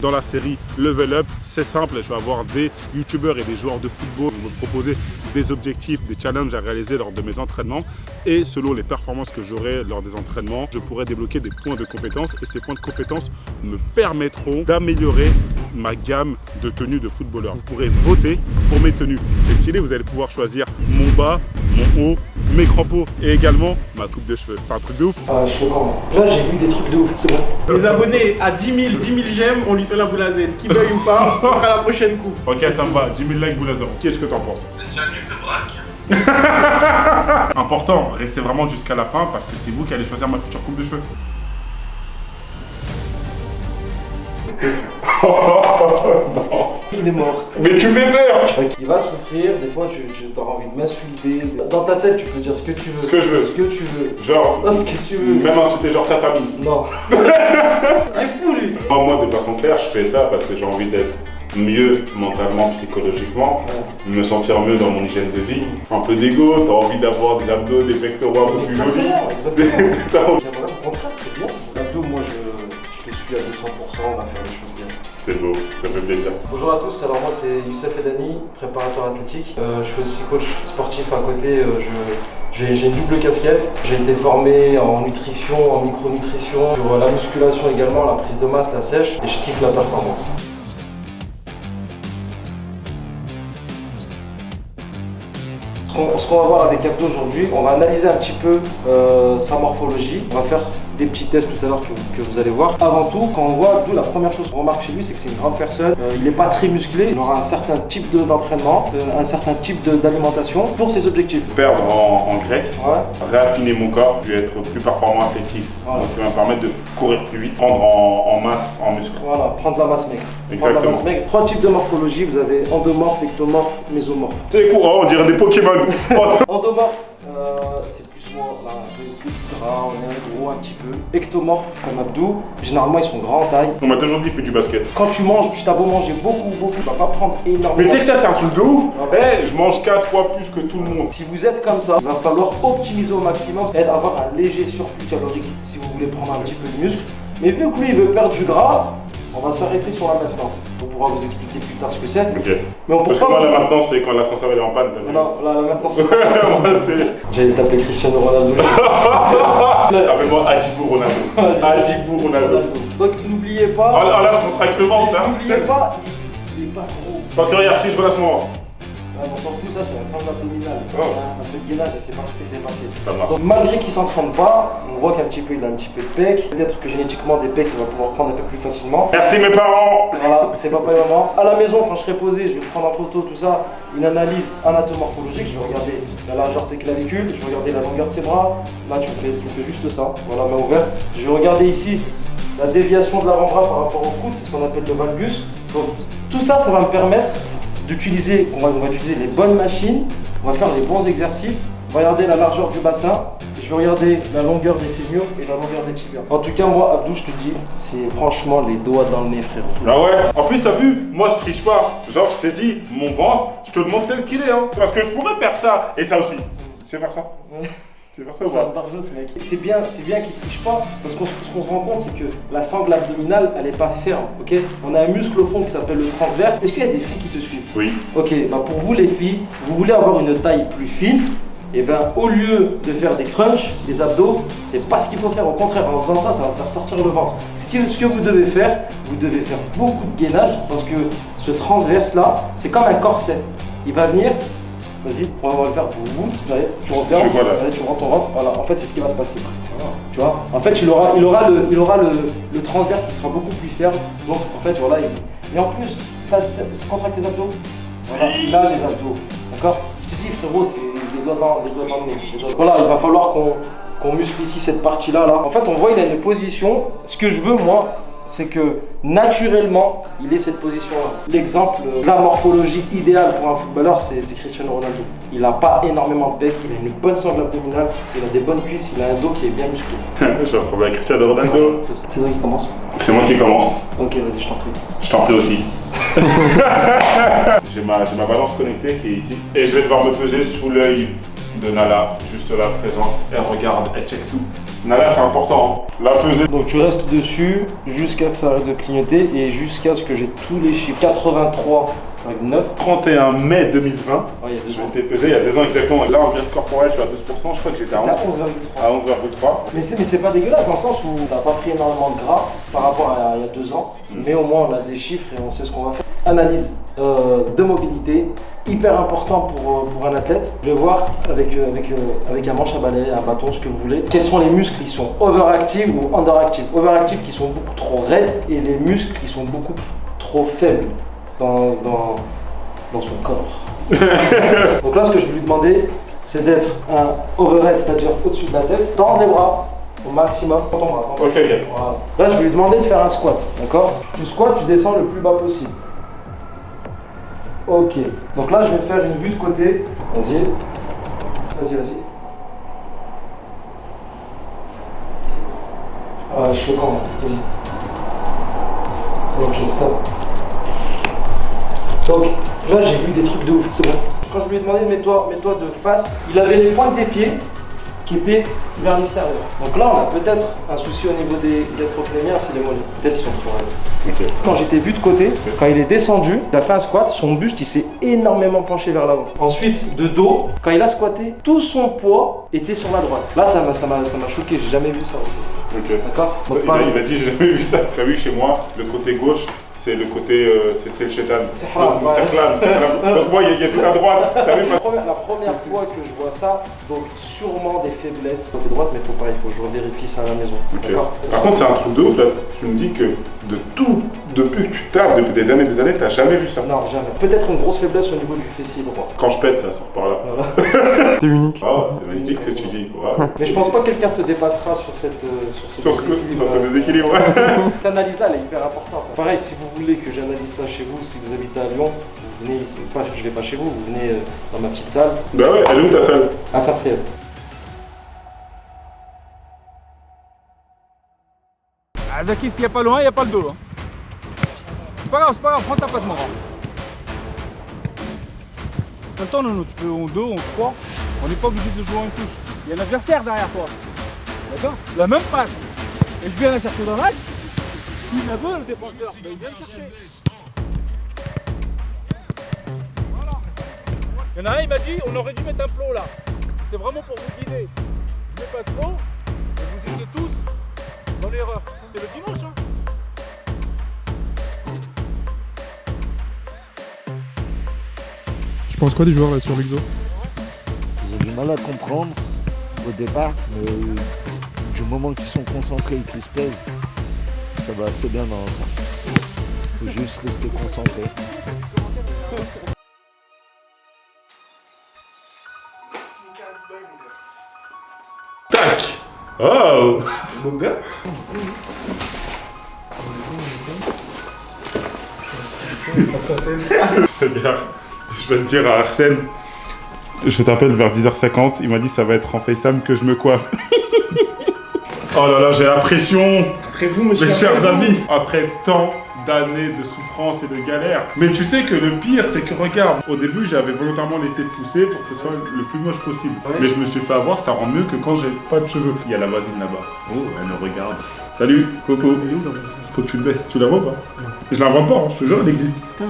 Dans la série Level Up, c'est simple, je vais avoir des youtubeurs et des joueurs de football qui vont me proposer des objectifs, des challenges à réaliser lors de mes entraînements. Et selon les performances que j'aurai lors des entraînements, je pourrai débloquer des points de compétences. Et ces points de compétences me permettront d'améliorer ma gamme de tenues de footballeur. Vous pourrez voter pour mes tenues. C'est stylé, vous allez pouvoir choisir mon bas, mon haut, mes crampons et également ma coupe de cheveux. C'est un truc de ouf. Ah, je suis d'accord. Là, j'ai vu des trucs de ouf, c'est bon. Les abonnés à 10 000 j'aime, on lui fait la boule à Z. Qui veuille ou pas, ce sera la prochaine coup. Ok, ça me va. 10 000 likes, boule à zéro. Qu'est-ce que t'en penses? C'est déjà mieux que le braque. Important, restez vraiment jusqu'à la fin parce que c'est vous qui allez choisir ma future coupe de cheveux. Il est mort. Mais tu fais peur! Il va souffrir, des fois tu auras envie de m'insulter. Dans ta tête, tu peux dire ce que tu veux. Ce que je veux. Ce que tu veux. Genre, Non, ce que tu veux. même insulter genre ta famille. Non. Il est fou lui. Moi, de façon claire, je fais ça parce que j'ai envie d'être mieux mentalement, psychologiquement, me sentir mieux dans mon hygiène de vie. Un peu d'ego, t'as envie d'avoir des abdos, des pectoraux un peu plus jolis. Exactement. J'aimerais au contraire, c'est bien. L'abdo, moi je te suis à 200%, on va faire les choses bien. C'est beau, ça fait plaisir. Bonjour à tous, alors moi c'est Youssef Edani, préparateur athlétique. Je suis aussi coach sportif à côté, j'ai une double casquette. J'ai été formé en nutrition, en micronutrition, sur la musculation également, la prise de masse, la sèche, et je kiffe la performance. Ce qu'on va voir avec Abdo aujourd'hui, on va analyser un petit peu sa morphologie. On va faire des petits tests tout à l'heure que vous allez voir. Avant tout, quand on voit Abdo, la première chose qu'on remarque chez lui, c'est que c'est une grande personne. Il n'est pas très musclé, il aura un certain type d'entraînement, un certain type d'alimentation pour ses objectifs. Perdre en graisse, réaffiner mon corps, puis être plus performant athlétique. Voilà. Donc ça va me permettre de courir plus vite, prendre en masse, en muscle. Voilà, prendre la masse maigre. Exactement. Trois types de morphologie, vous avez endomorphe, ectomorphe, mésomorphe. C'est cool, on dirait des Pokémon. Endomorphe, c'est plus moi, là, un peu gras, on est un gros un petit peu. Ectomorphe, comme Abdou, généralement ils sont grands en taille. On m'a toujours dit fais du basket. Quand tu manges, tu t'as beau manger beaucoup, tu vas pas prendre énormément. Mais tu sais que ça c'est un truc de ouf. Ouais. Je mange 4 fois plus que tout le monde. Si vous êtes comme ça, il va falloir optimiser au maximum et avoir un léger surplus calorique si vous voulez prendre un petit peu de muscle. Mais vu que lui il veut perdre du gras, on va s'arrêter sur la maintenance. On pourra vous expliquer plus tard ce que c'est. Ok. Mais on peut Parce que moi la maintenance c'est quand l'ascenseur est en panne. Non, la maintenance c'est pas ça. J'allais t'appeler Cristiano Ronaldo. Appelle-moi Adibou Ronaldo. Adibou Ronaldo. Donc n'oubliez pas. Ah là je contracte le ventre là. N'oubliez pas, il est pas gros. Parce que regarde, si je relâche mon ventre. On s'en fout, ça c'est un sangle abdominal. Oh. Un peu de gainage, je sais pas ce qui s'est passé. Ça marche. Donc malgré qu'il s'entraîne pas, on voit qu'un petit peu il a un petit peu de pec. Peut-être que génétiquement des pecs il va pouvoir prendre un peu plus facilement. Merci mes parents. Voilà, c'est papa et maman. À la maison, quand je serai posé, je vais prendre en photo tout ça, une analyse anatomorphologique. Je vais regarder la largeur de ses clavicules, je vais regarder la longueur de ses bras. Là, tu me fais juste ça. Voilà, main ouverte. Je vais regarder ici la déviation de l'avant-bras par rapport au coude, c'est ce qu'on appelle le valgus. Donc, tout ça, ça va me permettre d'utiliser, on va utiliser les bonnes machines, on va faire les bons exercices. On va regarder la largeur du bassin, je vais regarder la longueur des fémurs et la longueur des tibias. En tout cas, moi, Abdou, je te dis, c'est franchement les doigts dans le nez, frérot. Ah ouais. En plus, t'as vu, moi je triche pas. Genre, je t'ai dit, mon ventre, je te le montre tel qu'il est. Hein. Parce que je pourrais faire ça et ça aussi. Tu sais faire ça? Tu sais faire ça ou C'est un pas? barjot ce mec. C'est bien qu'il triche pas, parce que ce qu'on se rend compte, c'est que la sangle abdominale, elle est pas ferme, ok? On a un muscle au fond qui s'appelle le transverse. Est-ce qu'il y a des filles qui te suivent? Oui. Ok, bah pour vous les filles, vous voulez avoir une taille plus fine, et ben au lieu de faire des crunchs, des abdos, c'est pas ce qu'il faut faire. Au contraire, en faisant ça, ça va faire sortir le ventre. Ce que vous devez faire beaucoup de gainage, parce que ce transverse là, c'est comme un corset. Il va venir. Vas-y, on va le faire pour vous. Tu refermes, tu rentres ton ventre. Voilà, en fait, c'est ce qui va se passer. Tu vois, en fait, il aura le transverse qui sera beaucoup plus ferme. Donc, en fait, voilà. Et en plus, contracte tes abdos. Voilà, là, les abdos. D'accord? Je te dis, frérot, c'est les doigts dans le nez. Voilà, il va falloir qu'on muscle ici cette partie-là. Là. En fait, on voit, il a une position. Ce que je veux, moi, c'est que naturellement, il ait cette position-là. L'exemple de la morphologie idéale pour un footballeur, c'est Cristiano Ronaldo. Il n'a pas énormément de bec, il a une bonne sangle abdominale, il a des bonnes cuisses, il a un dos qui est bien musclé. Je ressemble à Cristiano Ronaldo. C'est toi qui commence. C'est moi qui commence. Ok, vas-y, je t'en prie. Je t'en prie aussi. J'ai ma balance connectée qui est ici. Et je vais devoir me peser sous l'œil de Nala, juste là présente. Elle regarde, elle check tout. Là, c'est important. La pesée. Donc tu restes dessus jusqu'à ce que ça arrête de clignoter et jusqu'à ce que j'ai tous les chiffres. 83,9. 31 mai 2020. Ouais, il y a 2 J'ai ans. été pesé il y a 2 ans exactement. Là, en graisse corporelle, je suis à 12%. Je crois que j'étais à 11,3. À 11,3. À 11,3. Mais c'est pas dégueulasse dans le sens où t'as pas pris énormément de gras par rapport à il y a 2 ans. Mais au moins on a des chiffres et on sait ce qu'on va faire. Analyse de mobilité, hyper important pour un athlète. Je vais voir avec un manche à balai, un bâton, ce que vous voulez. Quels sont les muscles qui sont overactifs ou underactifs. Overactifs qui sont beaucoup trop raides et les muscles qui sont beaucoup trop faibles dans son corps. Donc là ce que je vais lui demander c'est d'être un overhead, c'est-à-dire au-dessus de la tête, tendre les bras au maximum. Prends ton bras. Ok, ok. Voilà. Là je vais lui demander de faire un squat, d'accord? Tu squats, tu descends le plus bas possible. Ok, donc là je vais faire une vue de côté. Vas-y. Je suis quand même. Vas-y. Ok, stop. Donc là j'ai vu des trucs de ouf, c'est bon. Quand je lui ai demandé mets-toi de face, il avait les pointes des pieds qui étaient vers l'extérieur. Donc là on a peut-être un souci au niveau des gastrocnémiens, c'est les mollets. Peut-être ils sont trop raides. Ok. Quand j'étais vu de côté, quand il est descendu, il a fait un squat, son buste il s'est énormément penché vers l'avant. Ensuite, de dos, quand il a squatté, tout son poids était sur la droite. Là ça m'a choqué, j'ai jamais vu ça aussi. Ok. D'accord? Donc, Il a dit, j'ai jamais vu ça. Tu as vu chez moi, le côté gauche, c'est le côté, c'est le chétan. C'est haram, ouais. C'est haram. Donc moi, il y a tout à droite. T'as vu, La première fois que je vois ça, donc sûrement des faiblesses côté droite, mais faut pas, il faut que je revérifie ça à la maison. Ok. D'accord? Par contre, c'est un truc de ouf là. Tu me dis que de tout, depuis que tu tapes, depuis des années, t'as jamais vu ça. Non, jamais. Peut-être une grosse faiblesse au niveau du fessier droit. Quand je pète, ça sort par là. Voilà. T'es unique. Oh, c'est magnifique ce que tu dis. Wow. Mais je pense pas que quelqu'un te dépassera sur ce Sur ce déséquilibre. Cette analyse-là, elle est hyper importante. Pareil, si vous voulez que j'analyse ça chez vous, si vous habitez à Lyon, vous venez ici. Enfin, je vais pas chez vous, vous venez dans ma petite salle. Bah ouais, elle est où ta salle? À Saint-Priest. Ah, Zaki, s'il n'y a pas le 1, il n'y a pas le 2. Hein. C'est pas grave, prends ta place, mon grand. Attends, non, tu peux en 2, en 3. On n'est pas obligé de jouer en une touche. Il y a un adversaire derrière toi. D'accord? La même passe. Et je viens la chercher dans l'axe. Il la veut, le défenseur. Mais il vient le chercher. Voilà. Il y en a un, il m'a dit, on aurait dû mettre un plot là. C'est vraiment pour vous guider. Je mets pas de plot. Et vous étiez tous dans l'erreur. C'est le dimanche, hein. Tu penses quoi des joueurs là sur l'exo? J'ai du mal à comprendre au départ, mais du moment qu'ils sont concentrés et qu'ils se taisent, ça va assez bien dans l'ensemble. Faut juste rester concentré. Tac. Oh. Regarde, je vais te dire à Arsène, je t'appelle vers 10h50, il m'a dit ça va être en FaceTime que je me coiffe. Oh là là, j'ai la pression. Après vous, monsieur. Mes chers amis, après tant d'années de souffrance et de galère. Mais tu sais que le pire, c'est que regarde, au début, j'avais volontairement laissé pousser pour que ce soit le plus moche possible. Ouais. Mais je me suis fait avoir, ça rend mieux que quand j'ai pas de cheveux. Il y a la voisine là-bas. Oh, elle me regarde. Salut, Coco. Faut que tu le baisses. Tu la vois pas? Je l'invente pas, hein, je te jure, elle existe. Putain,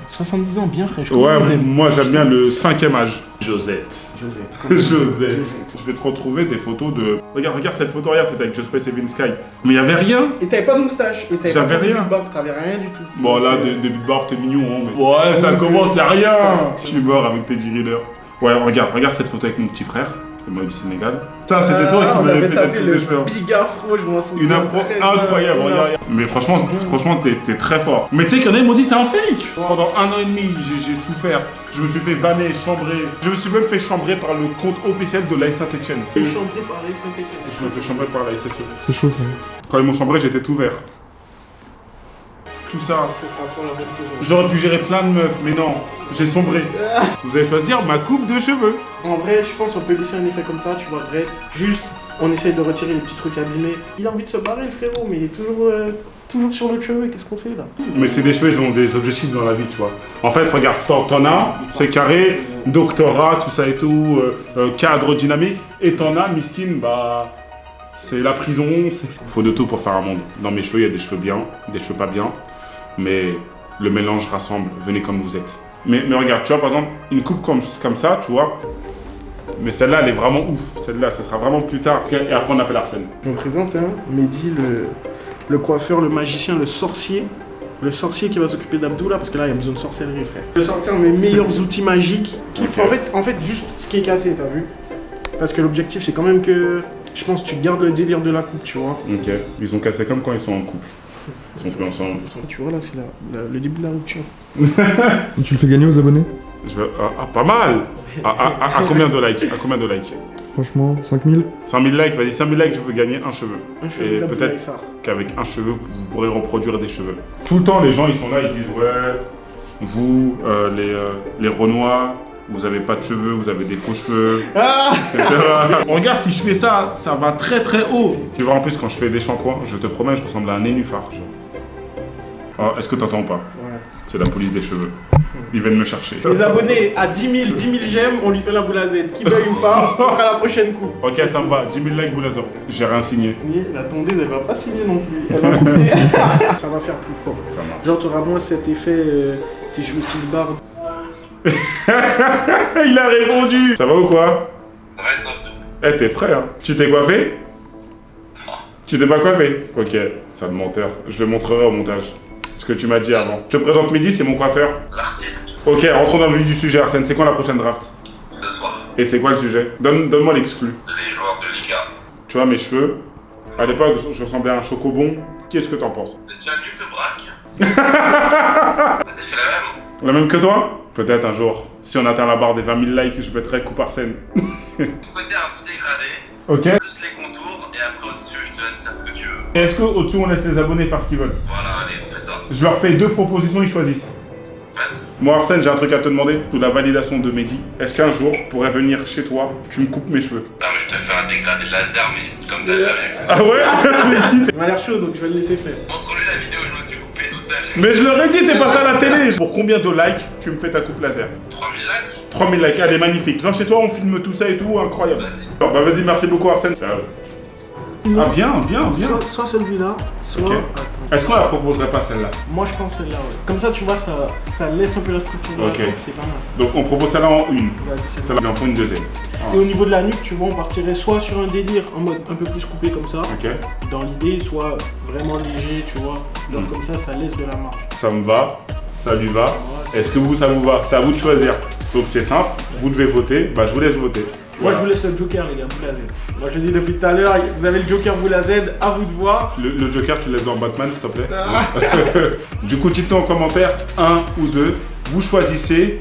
70 ans, bien fraîche. Ouais, moi j'aime bien le 5e âge. Josette. Josette. Josette. Je vais te retrouver des photos de... Regarde cette photo, regarde, c'était avec Just Space et Vince Sky. Mais il y avait rien. Et t'avais pas de moustache. Et t'avais J'avais pas de rien. barbe, t'avais rien du tout. Bon là, début de barbe, t'es mignon, hein, mais... Ouais, ça commence, y'a rien. Je suis mort avec tes G-Reader. Ouais, regarde cette photo avec mon petit frère, qui est moi du Sénégal. Ça, c'était toi qui m'avais fait cette coupe de cheveux. Big afro, je m'en souviens. Une afro très incroyable, bien. regarde. Mais franchement, t'es très fort. Mais tu sais qu'il y en a, ils m'ont dit c'est un fake. Pendant 1 an et demi, j'ai souffert. Je me suis fait vanner, chambrer. Je me suis même fait chambrer par le compte officiel de l'AS Saint-Etienne. Et chanté par les Saint-Etienne. Je me fais chambrer par la SSE. C'est chaud ça. Quand ils m'ont chambré, j'étais tout vert. Tout ça. Ça sera pour la bonne cause. J'aurais pu gérer plein de meufs, mais non, j'ai sombré. Vous allez choisir ma coupe de cheveux. En vrai, je pense qu'on peut laisser un effet comme ça, tu vois, vrai. Juste, on essaye de retirer les petits trucs abîmés. Il a envie de se barrer, le frérot, mais il est toujours sur le cheveu. Qu'est-ce qu'on fait là? Mais c'est des cheveux, ils ont des objectifs dans la vie, tu vois. En fait, regarde, t'en as, c'est carré, doctorat, tout ça et tout, cadre dynamique. Et t'en as, miskin, bah, c'est la prison. Faut de tout pour faire un monde. Dans mes cheveux, il y a des cheveux bien, des cheveux pas bien. Mais le mélange rassemble. Venez comme vous êtes. Mais regarde, tu vois, par exemple, une coupe comme ça, tu vois. Mais celle-là, elle est vraiment ouf. Celle-là, ce sera vraiment plus tard. Et après, on appelle Arsène. Je me présente, hein, Mehdi, le coiffeur, le magicien, le sorcier. Le sorcier qui va s'occuper d'Abdou là, parce que là, il y a besoin de sorcellerie, frère. Je vais sortir mes meilleurs outils magiques. Okay. En fait, juste ce qui est cassé, t'as vu? Parce que l'objectif, c'est quand même que, je pense, tu gardes le délire de la coupe, tu vois. Ok. Ils sont cassés comme quand ils sont en couple. Ils sont plus ensemble. Tu vois, là, c'est le début de la rupture. Et tu le fais gagner aux abonnés? Pas mal. À combien de likes? Franchement, 5000. 100 000 likes, vas-y, 100 000 likes, je veux gagner un cheveu. Un cheveu, Et la peut-être avec ça. qu'avec un cheveu, vous pourrez reproduire des cheveux. Tout le temps, les gens, ils sont là, ils disent, ouais, vous, les Renois, vous avez pas de cheveux, vous avez des faux cheveux, etc. Regarde, si je fais ça, ça va très très haut. Tu vois, en plus, quand je fais des shampoings, je te promets, je ressemble à un nénuphar. Oh, est-ce que t'entends pas? Ouais. C'est la police des cheveux. Ils viennent me chercher. Les abonnés à 10 000 j'aime, on lui fait la boule à Z. Qui veuille ou pas, ce sera la prochaine coupe. Ok, ça me va. 10 000 likes, Boulazo. J'ai rien signé. La tondeuse, elle va pas signer non plus. Elle va couper. Ça va faire plus propre. Ça marche. Genre, t'auras moins cet effet, tes cheveux qui se barrent. Il a répondu. Ça va ou quoi? Ça va être top. Eh, t'es frais, hein. Tu t'es coiffé? Tu t'es pas coiffé? Ok, sale menteur. Je le montrerai au montage. Ce que tu m'as dit avant. Je te présente Mehdi, c'est mon coiffeur. L'artiste, Ok, rentrons dans le vif du sujet, Arsène. C'est quoi la prochaine draft? ce soir, Et c'est quoi le sujet? Donne-moi l'exclu. les joueurs de Liga. Tu vois, mes cheveux, à l'époque, je ressemblais à un chocobon. Qu'est-ce que t'en penses? C'est déjà mieux que Braque. Vas-y, fais la même. La même que toi? Peut-être un jour. Si on atteint la barre des 20 000 likes, je mettrai coupe Arsène. Mon côté un petit dégradé, Ok. plus les contours, et après au-dessus, je te laisse faire ce que tu veux. Et est-ce qu'au-dessus, on laisse les abonnés faire ce qu'ils veulent? Voilà, allez, on fait ça. Je leur fais 2 propositions, ils choisissent. Vas-y. Moi, Arsène, j'ai un truc à te demander. Sous la validation de Mehdi, est-ce qu'un jour, je pourrais venir chez toi, tu me coupes mes cheveux? Non, mais je te fais un dégradé laser, mais comme t'as jamais vu. Ah ouais? Il m'a l'air chaud, donc je vais le laisser faire. Montre-lui la vidéo où je me suis coupé tout seul. Mais je leur ai dit, t'es passé à la télé. Pour combien de likes tu me fais ta coupe laser? 3000 likes. 3000 likes, elle est magnifique. Genre chez toi, on filme tout ça et tout, incroyable. Vas-y. Bah vas-y, merci beaucoup Arsène. Ciao. Ah bien. Soit celui-là, soit... Ok. Attends. Est-ce qu'on la proposerait pas celle-là? Moi, je pense celle-là, ouais. Comme ça, tu vois, ça laisse un peu la structure. de la Ok. coupe, c'est pas mal. Donc on propose celle-là en une. Vas-y, c'est Celle-là, il en faut une deuxième. Et au niveau de la nuque, tu vois, on partirait soit sur un délire en mode un peu plus coupé comme ça, Ok. dans l'idée, soit vraiment léger, tu vois. Genre comme ça laisse de la marge. Ça me va, ça lui va. Est-ce que ça vous va? C'est à vous de choisir. Donc c'est simple, vous devez voter, bah je vous laisse voter. Moi, Voilà. je vous laisse le Joker, les gars, boule à Z. Moi, je dis depuis tout à l'heure, vous avez le Joker boule à Z, à vous de voir. Le Joker, tu le laisses dans Batman, s'il te plaît. Du coup, dites-nous en commentaire, 1 ou 2. Vous choisissez,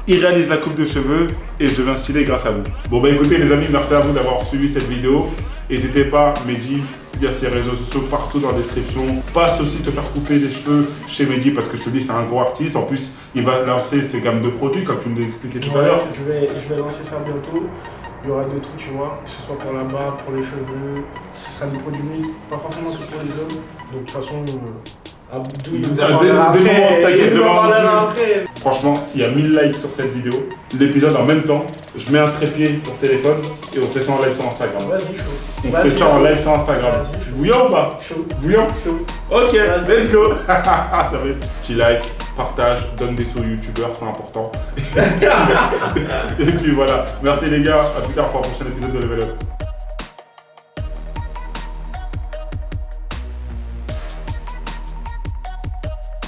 il réalise la coupe de cheveux et je vais instiller grâce à vous. Bon, bah écoutez, les amis, merci à vous d'avoir suivi cette vidéo. N'hésitez pas, Mehdi, il y a ses réseaux sociaux partout dans la description. Passe aussi te faire couper les cheveux chez Mehdi parce que je te dis, c'est un gros artiste. En plus, il va lancer ses gammes de produits, comme tu me l'expliquais tout à l'heure. Je vais lancer ça bientôt. Il y aura deux trucs, tu vois, que ce soit pour la barbe, pour les cheveux. Ce sera des produits mixtes, pas forcément que pour les hommes. Donc, de toute façon, Abdou, il nous en parlera après. Il nous en parlera après. Franchement, s'il y a 1000 likes sur cette vidéo, l'épisode en même temps, je mets un trépied pour téléphone et on fait ça en live sur Instagram. Vas-y, chaud. On fait ça en live sur Instagram. Vas-y. Bouillant ou pas? Chaud. Bouillant? Chaud. Ok, Vas-y. let's go. Ça va être petit like, partage, donne des sous youtubeurs, c'est important. Et puis voilà. Merci les gars, à plus tard pour un prochain épisode de Level Up.